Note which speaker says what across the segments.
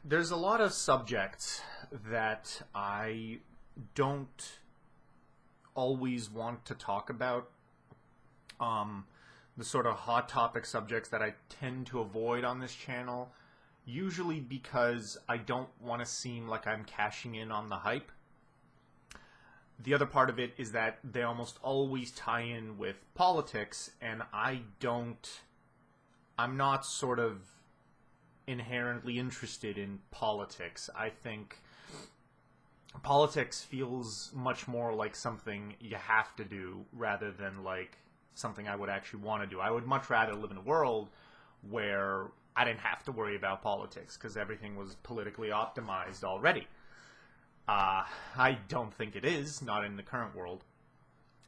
Speaker 1: There's a lot of subjects that I don't always want to talk about. The sort of hot topic subjects that I tend to avoid on this channel, usually because I don't want to seem like I'm cashing in on the hype. The other part of it is that they almost always tie in with politics, and I'm not sort of inherently interested in politics. I think politics feels much more like something you have to do rather than like something I would actually want to do. I would much rather live in a world where I didn't have to worry about politics because everything was politically optimized already. I don't think it is, not in the current world.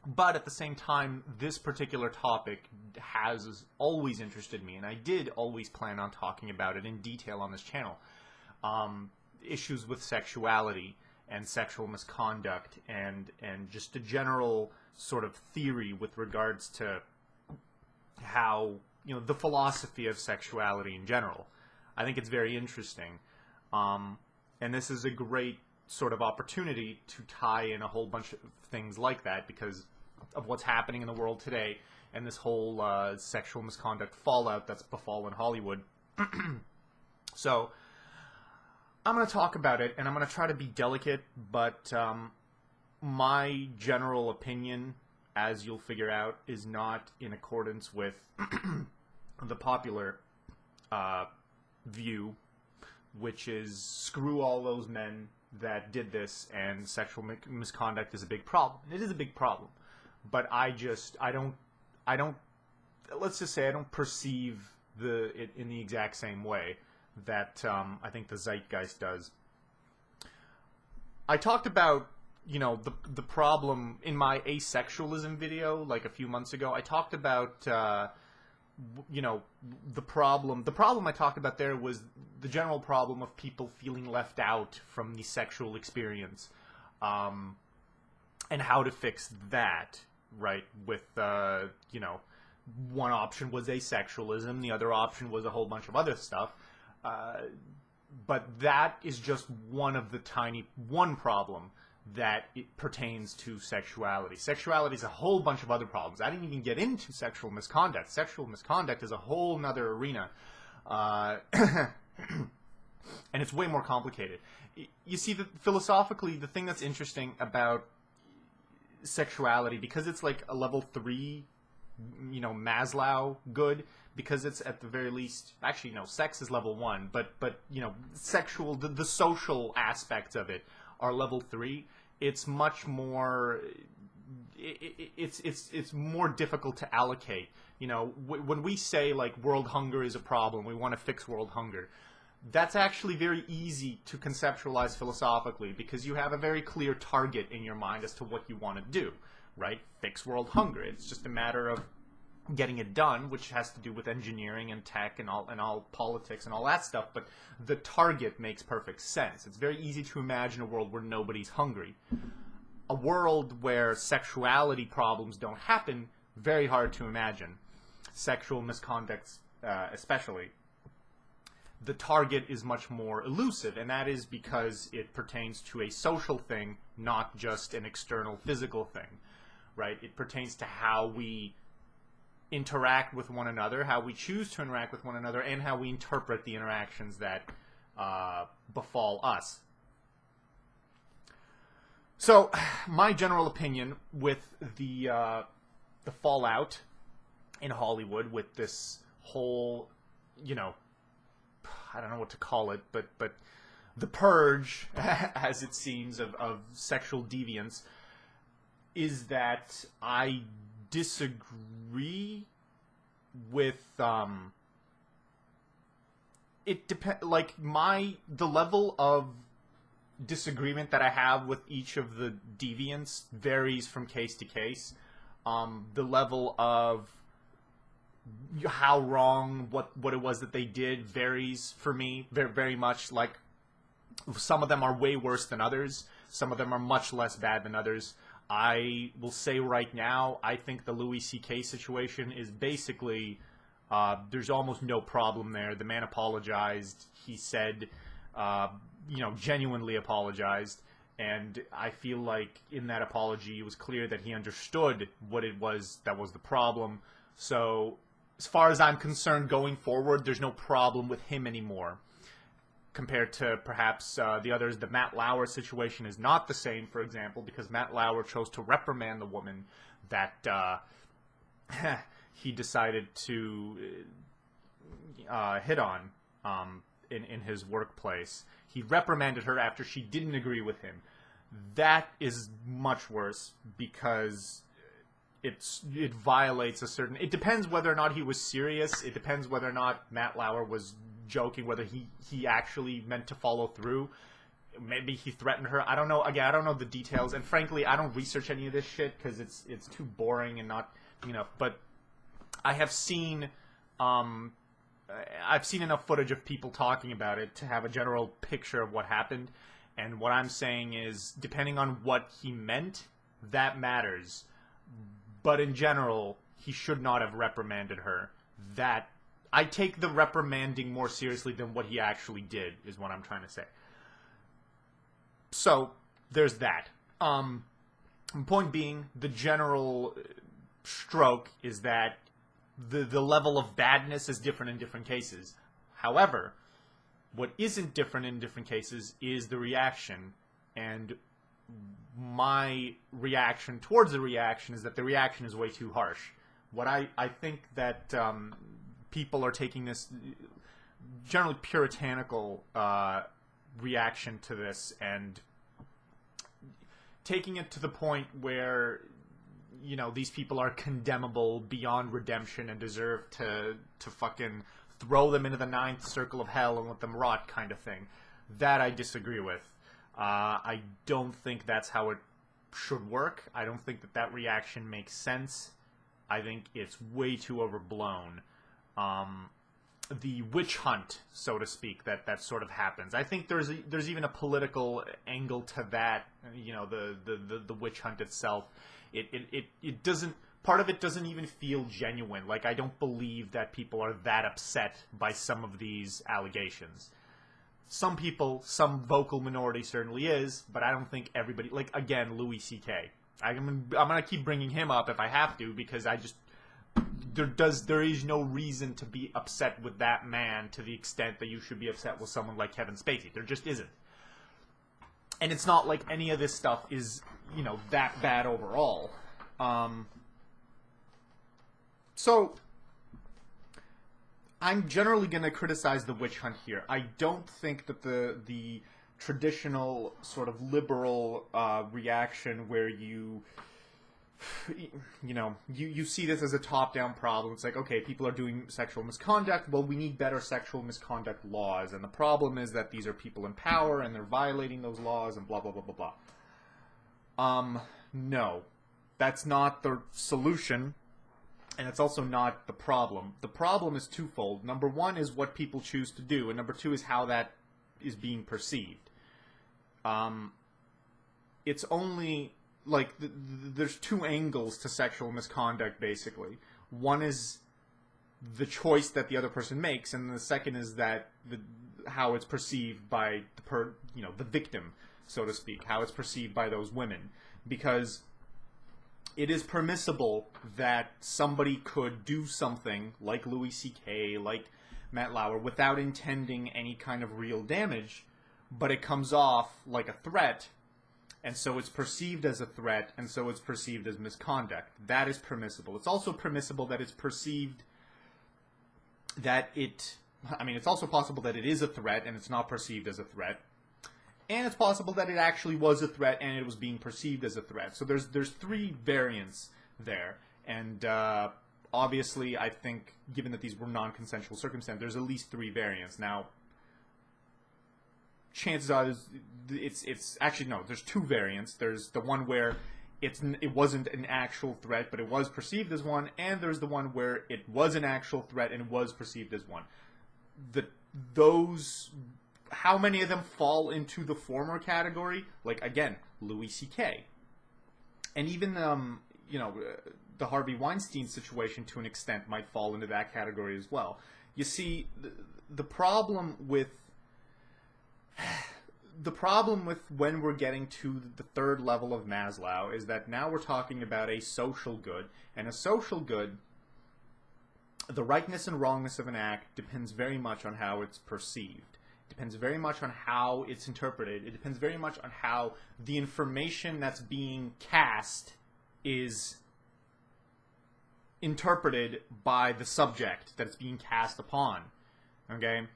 Speaker 1: But at the same time, this particular topic has always interested me, and I did always plan on talking about it in detail on this channel. Issues with sexuality and sexual misconduct and just a general sort of theory with regards to how, the philosophy of sexuality in general. I think it's very interesting. And this is a great sort of opportunity to tie in a whole bunch of things like that because of what's happening in the world today and this whole sexual misconduct fallout that's befallen Hollywood. So I'm going to talk about it, and I'm going to try to be delicate, but my general opinion, as you'll figure out, is not in accordance with the popular view, which is screw all those men that did this, and sexual misconduct is a big problem. It is a big problem, but I don't, let's just say I don't perceive it in the exact same way that I think the zeitgeist does. I talked about, the problem in my asexualism video, like a few months ago. I talked about, the problem. The problem I talked about there was the general problem of people feeling left out from the sexual experience, and how to fix that, right? With, one option was asexualism, the other option was a whole bunch of other stuff. But that is just one problem that it pertains to sexuality. Sexuality is a whole bunch of other problems. I didn't even get into sexual misconduct. Sexual misconduct is a whole nother arena. And it's way more complicated. You see, philosophically, the thing that's interesting about sexuality, because it's like a level 3, Maslow good, because it's at the very least, actually, sex is level 1, but sexual, the social aspects of it are level 3. It's much more, it's more difficult to allocate. When we say, like, world hunger is a problem, we want to fix world hunger, that's actually very easy to conceptualize philosophically, because you have a very clear target in your mind as to what you want to do, right? Fix world hunger. It's just a matter of getting it done, which has to do with engineering and tech and all politics and all that stuff, but the target makes perfect sense. It's very easy to imagine a world where nobody's hungry. A world where sexuality problems don't happen, very hard to imagine. Sexual misconduct especially. The target is much more elusive, and that is because it pertains to a social thing, not just an external physical thing, right? It pertains to how we interact with one another, how we choose to interact with one another, and how we interpret the interactions that befall us. So, my general opinion with the fallout in Hollywood, with this whole, I don't know what to call it, but the purge, as it seems, of sexual deviance, is that I disagree with it depends, like, the level of disagreement that I have with each of the deviants varies from case to case. The level of how wrong what it was that they did varies for me very, very much. Like, some of them are way worse than others. Some of them are much less bad than others. I will say right now, I think the Louis C.K. situation is basically There's almost no problem there. The man apologized. He said, genuinely apologized. And I feel like in that apology, it was clear that he understood what it was that was the problem. So, as far as I'm concerned, going forward, there's no problem with him anymore. Compared to perhaps the others, the Matt Lauer situation is not the same, for example, because Matt Lauer chose to reprimand the woman that he decided to hit on in his workplace. He reprimanded her after she didn't agree with him. That is much worse because it violates a certain... It depends whether or not he was serious. It depends whether or not Matt Lauer was joking, whether he actually meant to follow through. Maybe he threatened her. I don't know. Again, I don't know the details. And frankly, I don't research any of this shit because it's too boring and not... But I have seen... I've seen enough footage of people talking about it to have a general picture of what happened. And what I'm saying is, depending on what he meant, that matters. But in general, he should not have reprimanded her. That I take the reprimanding more seriously than what he actually did, is what I'm trying to say. So, there's that. Point being, the general stroke is that the level of badness is different in different cases. However, what isn't different in different cases is the reaction. And my reaction towards the reaction is that the reaction is way too harsh. What I think that people are taking this generally puritanical reaction to this and taking it to the point where these people are condemnable beyond redemption and deserve to fucking throw them into the ninth circle of hell and let them rot kind of thing. That I disagree with. I don't think that's how it should work. I don't think that reaction makes sense. I think it's way too overblown. The witch hunt, so to speak, that sort of happens. I think there's even a political angle to that. The witch hunt itself. It doesn't. Part of it doesn't even feel genuine. Like, I don't believe that people are that upset by some of these allegations. Some people, some vocal minority certainly is, but I don't think everybody... Like, again, Louis C.K. I'm gonna keep bringing him up if I have to, because I just... There is no reason to be upset with that man to the extent that you should be upset with someone like Kevin Spacey. There just isn't. And it's not like any of this stuff is, that bad overall. So, I'm generally going to criticize the witch hunt here. I don't think that the traditional sort of liberal reaction where you see this as a top-down problem. It's like, okay, people are doing sexual misconduct. Well, we need better sexual misconduct laws. And the problem is that these are people in power and they're violating those laws and blah, blah, blah, blah, blah. No. That's not the solution. And it's also not the problem. The problem is twofold. Number one is what people choose to do, and number two is how that is being perceived. It's only, like, there's two angles to sexual misconduct, basically. One is the choice that the other person makes, and the second is that how it's perceived by the victim, so to speak, how it's perceived by those women. Because it is permissible that somebody could do something like Louis C.K., like Matt Lauer, without intending any kind of real damage, but it comes off like a threat, and so it's perceived as a threat, and so it's perceived as misconduct. That is permissible. It's also permissible that it's perceived that it's also possible that it is a threat and it's not perceived as a threat. And it's possible that it actually was a threat and it was being perceived as a threat. So there's three variants there. And obviously, I think, given that these were non-consensual circumstances, there's at least three variants. Now, chances are it's actually, no, there's two variants. There's the one where it wasn't an actual threat, but it was perceived as one. And there's the one where it was an actual threat and it was perceived as one. How many of them fall into the former category? Like, again, Louis C.K. And even the Harvey Weinstein situation to an extent might fall into that category as well. You see, the problem with when we're getting to the third level of Maslow is that now we're talking about a social good, and a social good, the rightness and wrongness of an act depends very much on how it's perceived. It depends very much on how it's interpreted. It depends very much on how the information that's being cast is interpreted by the subject that it's being cast upon. Okay?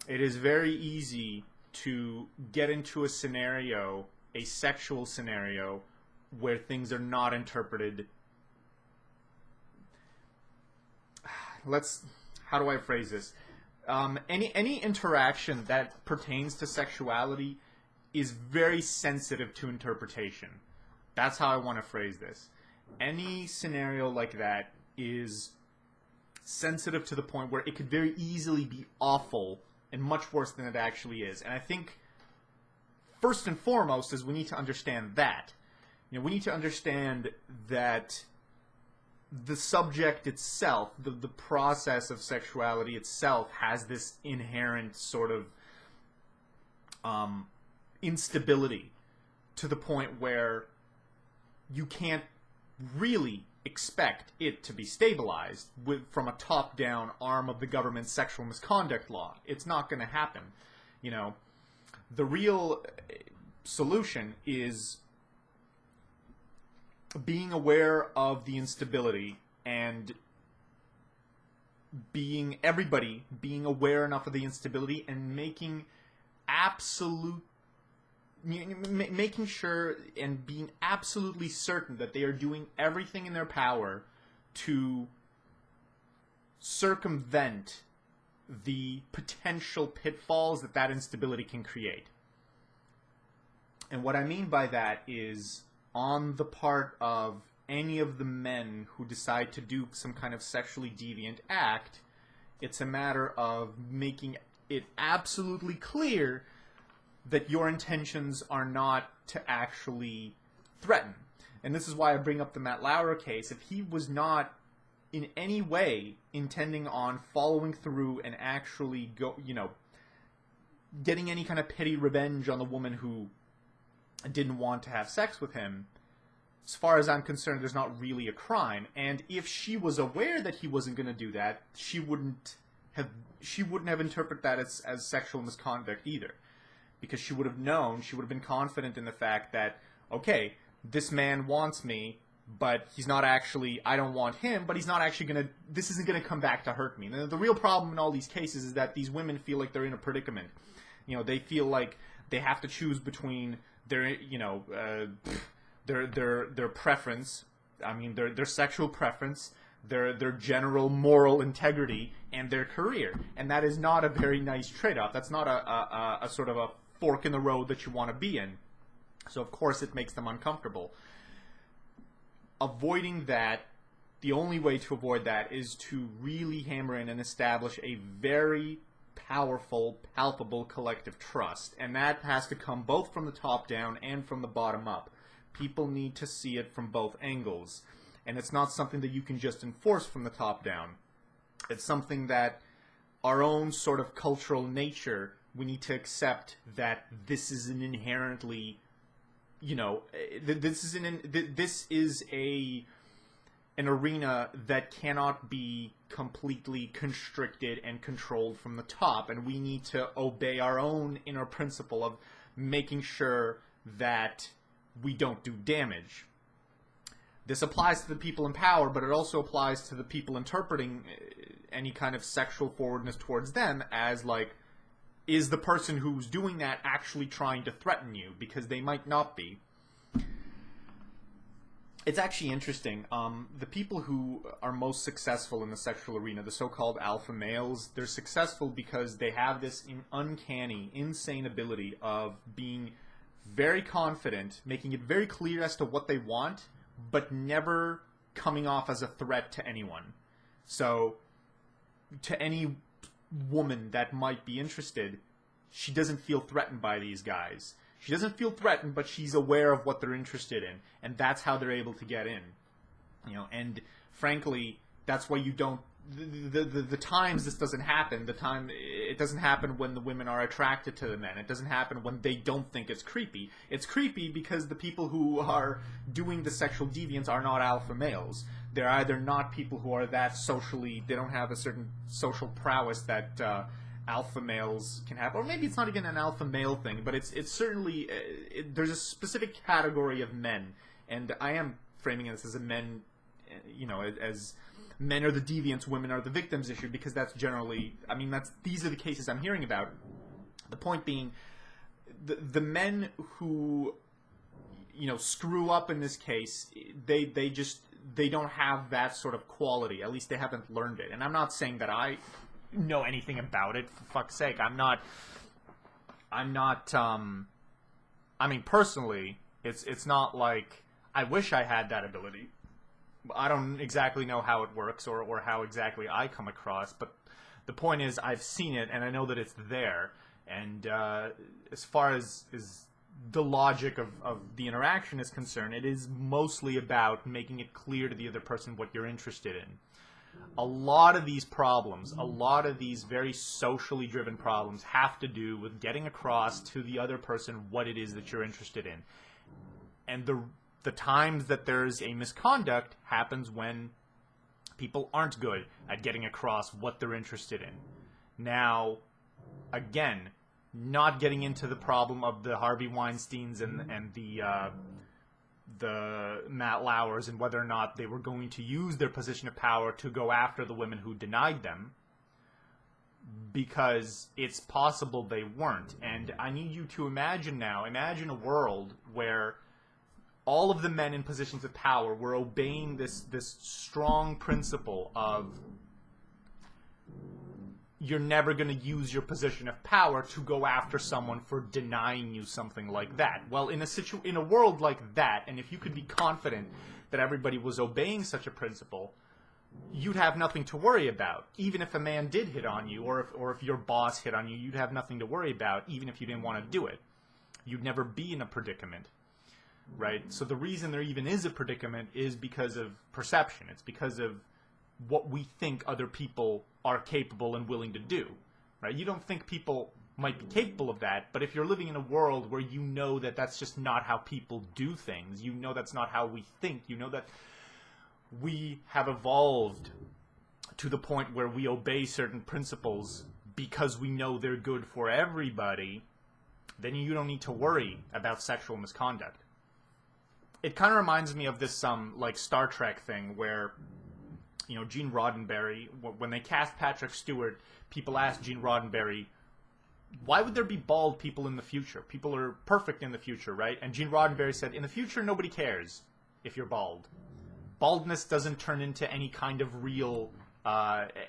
Speaker 1: It is very easy to get into a scenario, a sexual scenario, where things are not interpreted. How do I phrase this? Any interaction that pertains to sexuality is very sensitive to interpretation. That's how I want to phrase this. Any scenario like that is sensitive to the point where it could very easily be awful and much worse than it actually is. And I think first and foremost is we need to understand that. We need to understand that the subject itself, the process of sexuality itself, has this inherent sort of instability to the point where you can't really expect it to be stabilized from a top-down arm of the government's sexual misconduct law. It's not going to happen. The real solution is being aware of the instability and everybody being aware enough of the instability and making sure and being absolutely certain that they are doing everything in their power to circumvent the potential pitfalls that instability can create. And what I mean by that is, on the part of any of the men who decide to do some kind of sexually deviant act, it's a matter of making it absolutely clear that your intentions are not to actually threaten. And this is why I bring up the Matt Lauer case. If he was not in any way intending on following through and actually getting any kind of petty revenge on the woman who didn't want to have sex with him, as far as I'm concerned, there's not really a crime. And if she was aware that he wasn't going to do that, she wouldn't have interpreted that as sexual misconduct either. Because she would have known, she would have been confident in the fact that, okay, this man wants me, but he's not actually, I don't want him, but he's not actually this isn't going to come back to hurt me. And the real problem in all these cases is that these women feel like they're in a predicament. They feel like they have to choose between their preference, their sexual preference, their general moral integrity, and their career. And that is not a very nice trade-off. That's not a sort of a fork in the road that you want to be in. So, of course, it makes them uncomfortable. Avoiding that, the only way to avoid that is to really hammer in and establish a very powerful, palpable collective trust. And that has to come both from the top down and from the bottom up. People need to see it from both angles. And it's not something that you can just enforce from the top down. It's something that our own sort of cultural nature, we need to accept that this is an inherently, this is an arena that cannot be completely constricted and controlled from the top, and we need to obey our own inner principle of making sure that we don't do damage. This applies to the people in power, but it also applies to the people interpreting any kind of sexual forwardness towards them as, like, is the person who's doing that actually trying to threaten you? Because they might not be. It's actually interesting. The people who are most successful in the sexual arena, the so-called alpha males, they're successful because they have this uncanny, insane ability of being very confident, making it very clear as to what they want, but never coming off as a threat to anyone. So, to any woman that might be interested, she doesn't feel threatened by these guys. She doesn't feel threatened, but she's aware of what they're interested in, and that's how they're able to get in. And frankly, that's why you don't. The times this doesn't happen, it doesn't happen when the women are attracted to the men. It doesn't happen when they don't think it's creepy. It's creepy because the people who are doing the sexual deviance are not alpha males. They're either not people who are that socially, they don't have a certain social prowess that alpha males can have, or maybe it's not even an alpha male thing, but it's certainly there's a specific category of men, and I am framing this as a men, as men are the deviants, women are the victims issue, because that's generally, these are the cases I'm hearing about. The point being, the men who, screw up in this case, they don't have that sort of quality. At least they haven't learned it. And I'm not saying that I know anything about it, for fuck's sake. Personally, it's not like I wish I had that ability. I don't exactly know how it works or how exactly I come across, but the point is I've seen it and I know that it's there. And as far as the logic of the interaction is concerned, it is mostly about making it clear to the other person what you're interested in. A lot of these problems, a lot of these very socially driven problems have to do with getting across to the other person what it is that you're interested in. And the times that there's a misconduct happens when people aren't good at getting across what they're interested in. Now, again, not getting into the problem of the Harvey Weinsteins and the Matt Lauers and whether or not they were going to use their position of power to go after the women who denied them, because it's possible they weren't. And I need you to imagine a world where all of the men in positions of power were obeying this strong principle of you're never going to use your position of power to go after someone for denying you something like that. Well, in a world like that, and if you could be confident that everybody was obeying such a principle, you'd have nothing to worry about. Even if a man did hit on you, or if your boss hit on you, you'd have nothing to worry about, even if you didn't want to do it. You'd never be in a predicament. Right? So the reason there even is a predicament is because of perception. It's because of what we think other people are capable and willing to do. Right? You don't think people might be capable of that, but if you're living in a world where you know that that's just not how people do things, you know that's not how we think, you know that we have evolved to the point where we obey certain principles because we know they're good for everybody, then you don't need to worry about sexual misconduct. It kind of reminds me of this like Star Trek thing where, Gene Roddenberry, when they cast Patrick Stewart, people asked Gene Roddenberry, why would there be bald people in the future? People are perfect in the future, right? And Gene Roddenberry said, in the future, nobody cares if you're bald. Baldness doesn't turn into any kind of real,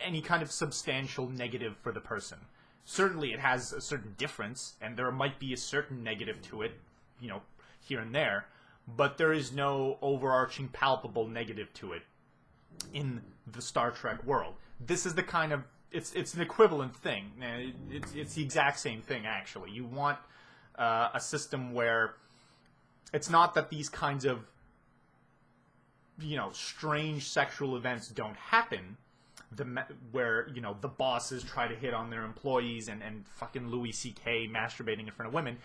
Speaker 1: any kind of substantial negative for the person. Certainly it has a certain difference, and there might be a certain negative to it, here and there, but there is no overarching palpable negative to it in the Star Trek world. This is the kind of, it's an equivalent thing. It's the exact same thing, actually. You want a system where it's not that these kinds of, strange sexual events don't happen, where, the bosses try to hit on their employees and fucking Louis C.K. masturbating in front of women.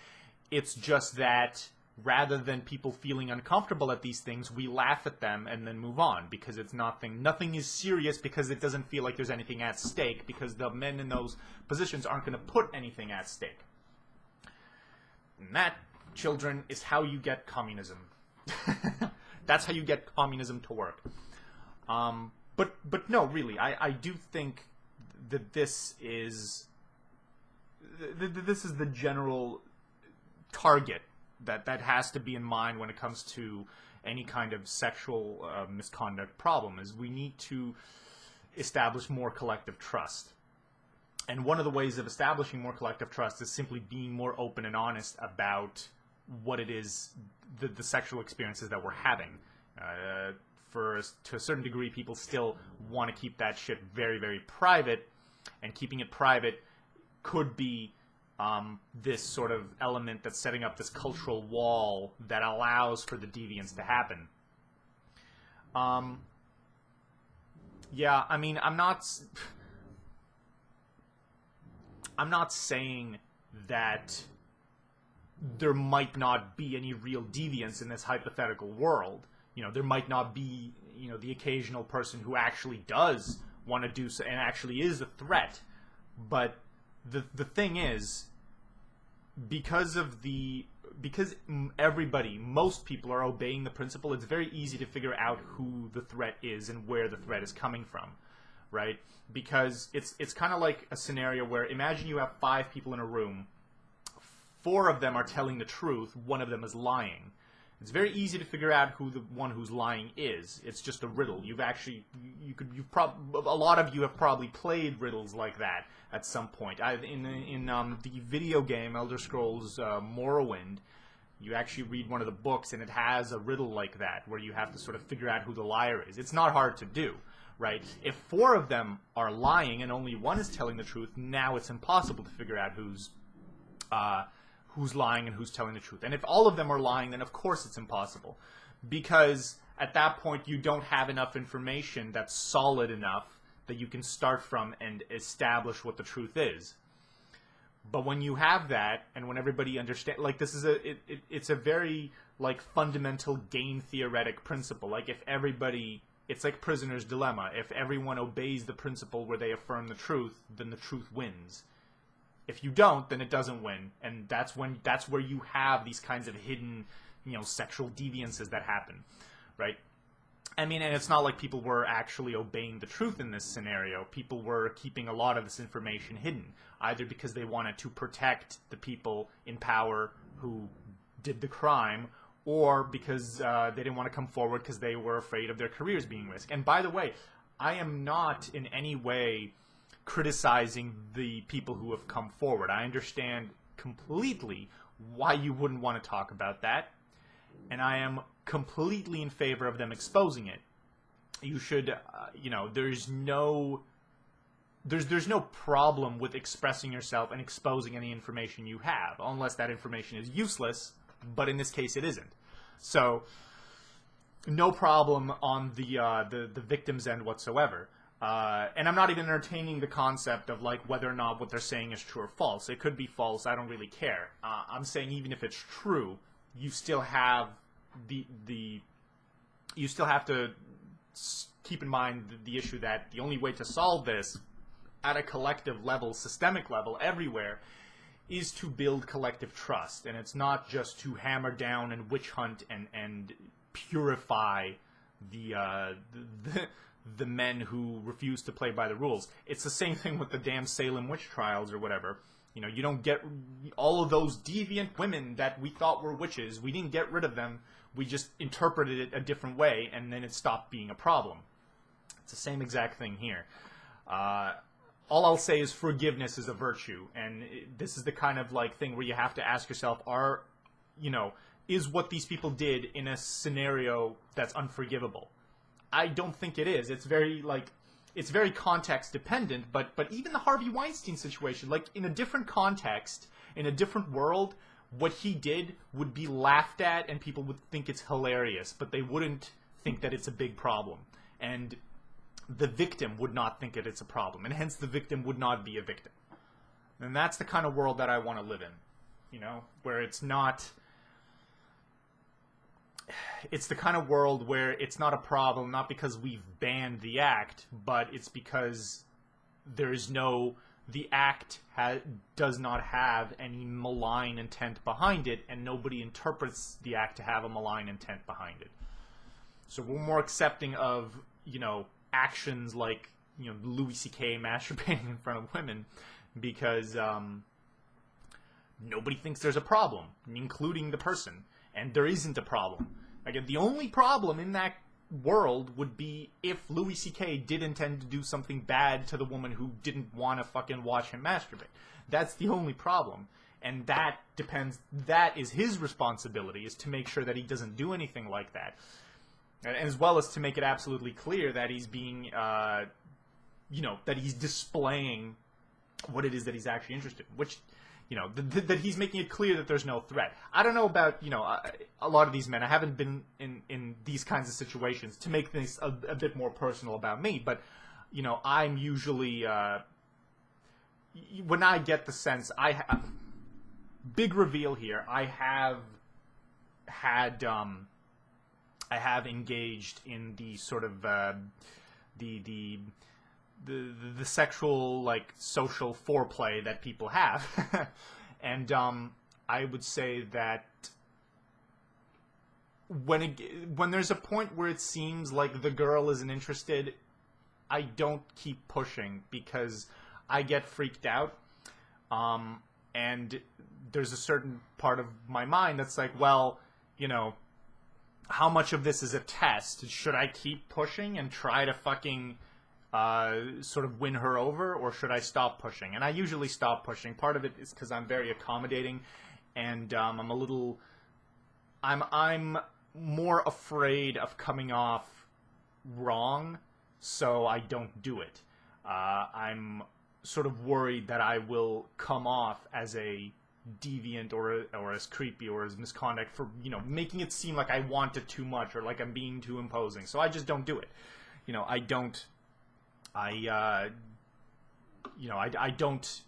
Speaker 1: It's just that rather than people feeling uncomfortable at these things, we laugh at them and then move on because it's nothing is serious, because it doesn't feel like there's anything at stake, because the men in those positions aren't going to put anything at stake. And that, children, is how you get communism. That's how you get communism to work. But no, really, I do think that this is the general target that has to be in mind when it comes to any kind of sexual misconduct problem, is we need to establish more collective trust. And one of the ways of establishing more collective trust is simply being more open and honest about what it is, the sexual experiences that we're having. To a certain degree, people still want to keep that shit very, very private, and keeping it private could be this sort of element that's setting up this cultural wall that allows for the deviance to happen. Yeah, I mean, I'm not saying that there might not be any real deviance in this hypothetical world. You know, there might not be, you know, the occasional person who actually does want to do so and actually is a threat. But the thing is, because most people are obeying the principle, it's very easy to figure out who the threat is and where the threat is coming from, right? Because it's kind of like a scenario where, imagine you have 5 people in a room, 4 of them are telling the truth, 1 of them is lying. It's very easy to figure out who the one who's lying is. It's just a riddle. A lot of you have probably played riddles like that at some point. In the video game Elder Scrolls Morrowind, you actually read one of the books and it has a riddle like that where you have to sort of figure out who the liar is. It's not hard to do, right? If 4 of them are lying and only 1 is telling the truth, now it's impossible to figure out who's lying and who's telling the truth. And if all of them are lying, then of course it's impossible. Because at that point you don't have enough information that's solid enough that you can start from and establish what the truth is. But when you have that, and when everybody understands, like, this is it's a very, like, fundamental game theoretic principle. Like, if everybody, it's like Prisoner's Dilemma. If everyone obeys the principle where they affirm the truth, then the truth wins. If you don't, then it doesn't win, and that's where you have these kinds of hidden, you know, sexual deviances that happen, right? I mean, and it's not like people were actually obeying the truth in this scenario. People were keeping a lot of this information hidden, either because they wanted to protect the people in power who did the crime, or because they didn't want to come forward because they were afraid of their careers being risked. And by the way, I am not in any way criticizing the people who have come forward. I understand completely why you wouldn't want to talk about that, and I am completely in favor of them exposing it. You should, you know, there's no problem with expressing yourself and exposing any information you have, unless that information is useless, but in this case it isn't. So, no problem on the victim's end whatsoever. And I'm not even entertaining the concept of, like, whether or not what they're saying is true or false. It could be false. I don't really care. I'm saying even if it's true, you still have you still have to keep in mind the issue that the only way to solve this at a collective level, systemic level, everywhere, is to build collective trust. And it's not just to hammer down and witch hunt and purify the men who refuse to play by the rules. It's the same thing with the damn Salem witch trials or whatever. You know, you don't get all of those deviant women that we thought were witches. We didn't get rid of them. We just interpreted it a different way, and then it stopped being a problem. It's the same exact thing here. All I'll say is forgiveness is a virtue, and this is the kind of, like, thing where you have to ask yourself, is what these people did in a scenario that's unforgivable? I don't think it is. It's very context dependent, but even the Harvey Weinstein situation, like, in a different context, in a different world, what he did would be laughed at and people would think it's hilarious, but they wouldn't think that it's a big problem. And the victim would not think that it's a problem, and hence the victim would not be a victim. And that's the kind of world that I want to live in, you know, where it's not... It's the kind of world where it's not a problem, not because we've banned the act, but it's because the act does not have any malign intent behind it, and nobody interprets the act to have a malign intent behind it. So we're more accepting of, you know, actions like, you know, Louis C.K. masturbating in front of women, because nobody thinks there's a problem, including the person. And there isn't a problem. Again, the only problem in that world would be if Louis C.K. did intend to do something bad to the woman who didn't want to fucking watch him masturbate. That's the only problem. And that is his responsibility, is to make sure that he doesn't do anything like that. And as well as to make it absolutely clear that he's being, that he's displaying what it is that he's actually interested in, which, you know, that he's making it clear that there's no threat. I don't know about, you know, a lot of these men. I haven't been in these kinds of situations to make things a bit more personal about me, but, you know, I'm usually, when I get the sense, big reveal here, I have engaged in the sort of, the sexual, like, social foreplay that people have. And I would say that when there's a point where it seems like the girl isn't interested, I don't keep pushing because I get freaked out. And there's a certain part of my mind that's like, well, you know, how much of this is a test? Should I keep pushing and try to fucking sort of win her over, or should I stop pushing? And I usually stop pushing. Part of it is because I'm very accommodating, and I'm more afraid of coming off wrong, so I don't do it. I'm sort of worried that I will come off as a deviant or as creepy or as misconduct for, you know, making it seem like I want it too much or like I'm being too imposing. So I just don't do it. You know, I don't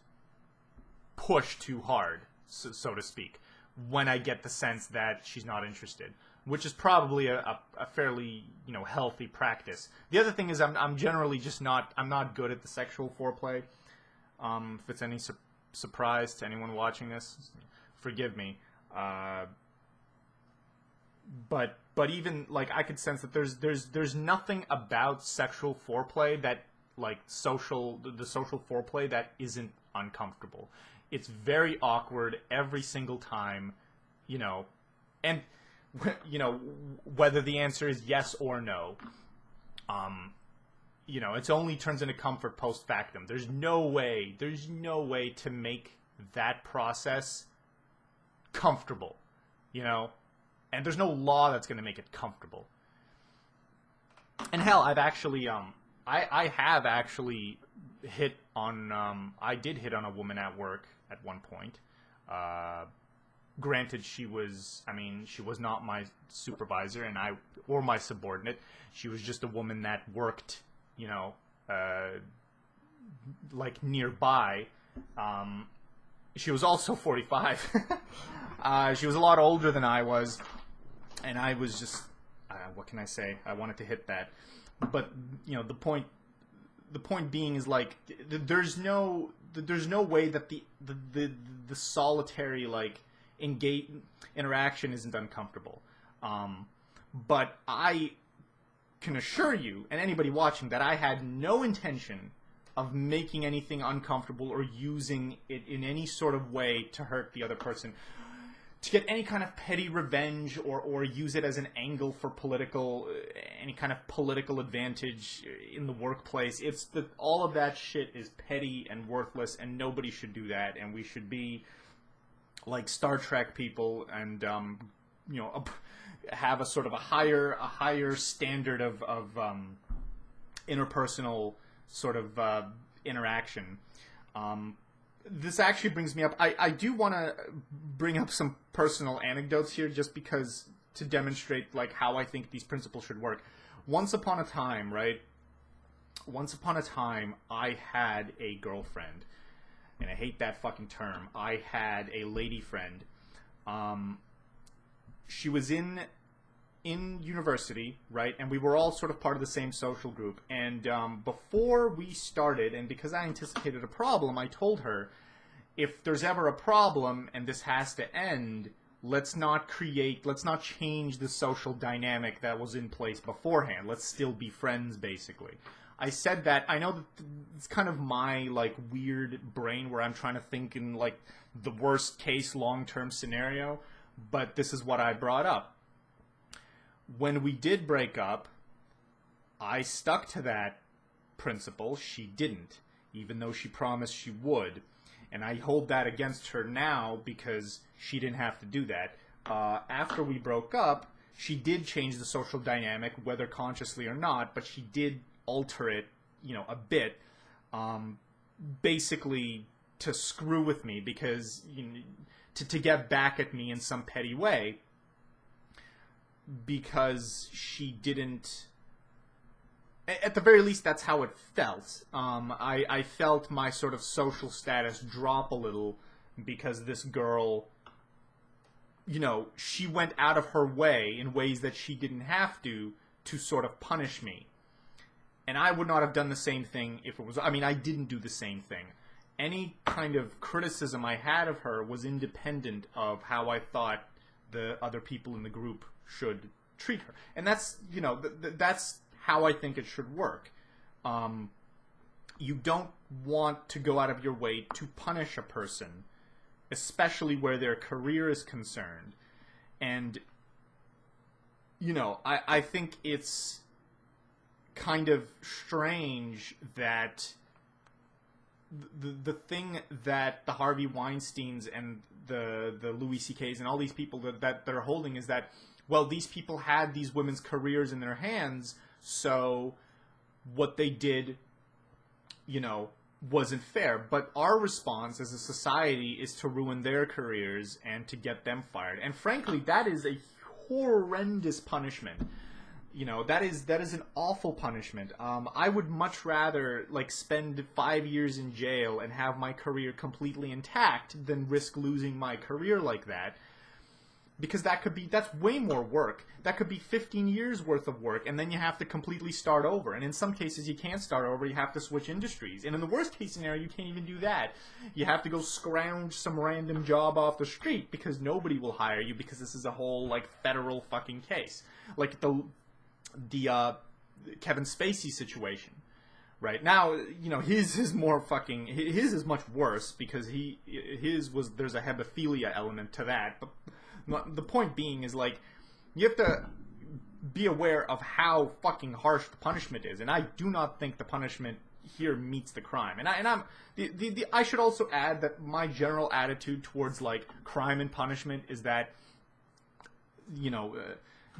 Speaker 1: push too hard, so to speak, when I get the sense that she's not interested, which is probably a fairly, you know, healthy practice. The other thing is I'm generally just I'm not good at the sexual foreplay. If it's any surprise to anyone watching this, forgive me. But even, like, I could sense that there's nothing about sexual foreplay that, like, the social foreplay that isn't uncomfortable. It's very awkward every single time, you know, and, you know, whether the answer is yes or no, you know, it only turns into comfort post factum. There's no way to make that process comfortable, you know, and there's no law that's going to make it comfortable. And hell, I've actually, I have actually hit on, I did hit on a woman at work at one point. Granted, she was not my supervisor or my subordinate. She was just a woman that worked, you know, like nearby. She was also 45. She was a lot older than I was, and I was just, what can I say? I wanted to hit that, but, you know, the point being is, like, there's no way that the solitary, like, interaction isn't uncomfortable. But I can assure you, and anybody watching, that I had no intention of making anything uncomfortable or using it in any sort of way to hurt the other person, to get any kind of petty revenge or use it as an angle for any kind of political advantage in the workplace. All of that shit is petty and worthless, and nobody should do that, and we should be like Star Trek people and, you know, have a sort of a higher standard of interpersonal sort of interaction. This actually brings me up. I do want to bring up some personal anecdotes here, just because, to demonstrate, like, how I think these principles should work. Once upon a time, I had a girlfriend, and I hate that fucking term. I had a lady friend. She was in university, right? And we were all sort of part of the same social group. And before we started, and because I anticipated a problem, I told her, if there's ever a problem and this has to end, let's not change the social dynamic that was in place beforehand. Let's still be friends, basically. I said that. I know that it's kind of my, like, weird brain where I'm trying to think in, like, the worst case long-term scenario, but this is what I brought up. When we did break up, I stuck to that principle. She didn't, even though she promised she would. And I hold that against her now because she didn't have to do that. After we broke up, she did change the social dynamic, whether consciously or not, but she did alter it, you know, a bit. basically to screw with me because to get back at me in some petty way because she didn't. At the very least, that's how it felt. I felt my sort of social status drop a little because this girl, she went out of her way in ways that she didn't have to sort of punish me. And I would not have done the same thing if it was... I mean, I didn't do the same thing. Any kind of criticism I had of her was independent of how I thought the other people in the group should treat her. And that's, that's how I think it should work. You don't want to go out of your way to punish a person, especially where their career is concerned. And, I think it's kind of strange that the thing that the Harvey Weinsteins and the Louis C.K.'s and all these people that they're holding is that, well, these people had these women's careers in their hands, so what they did, wasn't fair. But our response as a society is to ruin their careers and to get them fired. And frankly, that is a horrendous punishment. That is an awful punishment. I would much rather spend 5 years in jail and have my career completely intact than risk losing my career like that. Because that's way more work. That could be 15 years worth of work, and then you have to completely start over. And in some cases, you can't start over. You have to switch industries. And in the worst case scenario, you can't even do that. You have to go scrounge some random job off the street because nobody will hire you because this is a whole federal fucking case. Like the Kevin Spacey situation. Right now, his is much worse because there's a hebephilia element to that. But the point being is you have to be aware of how fucking harsh the punishment is, and I do not think the punishment here meets the crime. And I should also add that my general attitude towards crime and punishment is that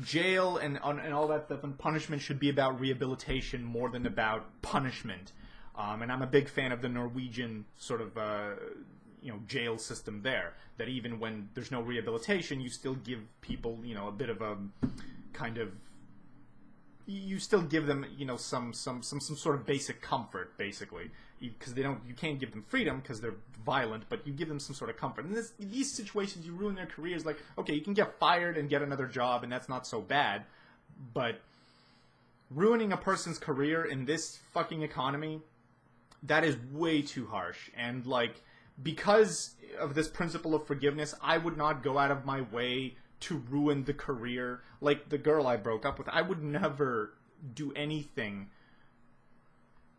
Speaker 1: jail and all that stuff and punishment should be about rehabilitation more than about punishment. And I'm a big fan of the Norwegian sort of jail system there, that even when there's no rehabilitation, you still give people a bit of a kind of, you still give them some sort of basic comfort, basically, because you can't give them freedom because they're violent, but you give them some sort of comfort. And these situations, you ruin their careers. Okay, you can get fired and get another job, and that's not so bad, but ruining a person's career in this fucking economy, that is way too harsh. And because of this principle of forgiveness, I would not go out of my way to ruin the career. Like the girl I broke up with, I would never do anything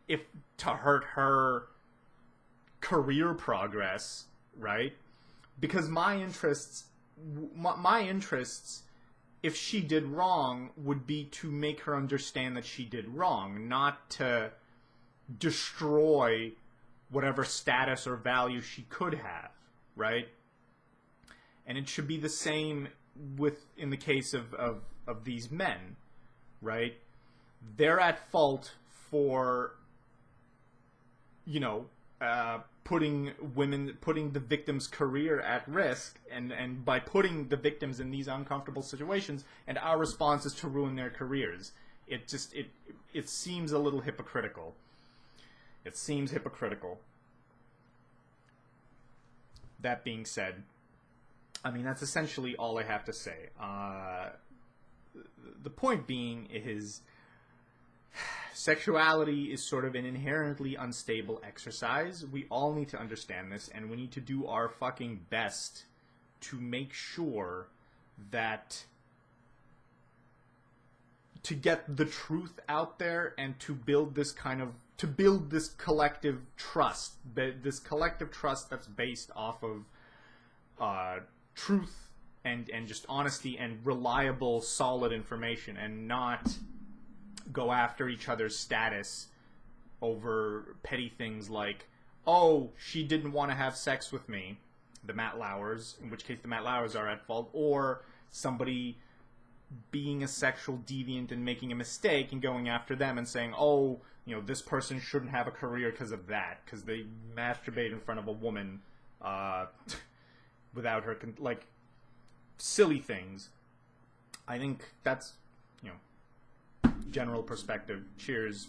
Speaker 1: to hurt her career progress, right? Because my interests, if she did wrong, would be to make her understand that she did wrong, not to destroy whatever status or value she could have, right? And it should be the same in the case of these men, right? They're at fault for, putting the victim's career at risk, and by putting the victims in these uncomfortable situations, and our response is to ruin their careers. It seems a little hypocritical. It seems hypocritical. That being said, that's essentially all I have to say. The point being is, sexuality is sort of an inherently unstable exercise. We all need to understand this, and we need to do our fucking best to make sure that to get the truth out there and to build this collective trust, this collective trust that's based off of truth and just honesty and reliable, solid information, and not go after each other's status over petty things like, oh, she didn't want to have sex with me, the Matt Lauers, in which case the Matt Lauers are at fault, or somebody being a sexual deviant and making a mistake and going after them and saying, oh, you know, this person shouldn't have a career because of that, because they masturbate in front of a woman without her, like, silly things. I think that's, you know, general perspective. Cheers.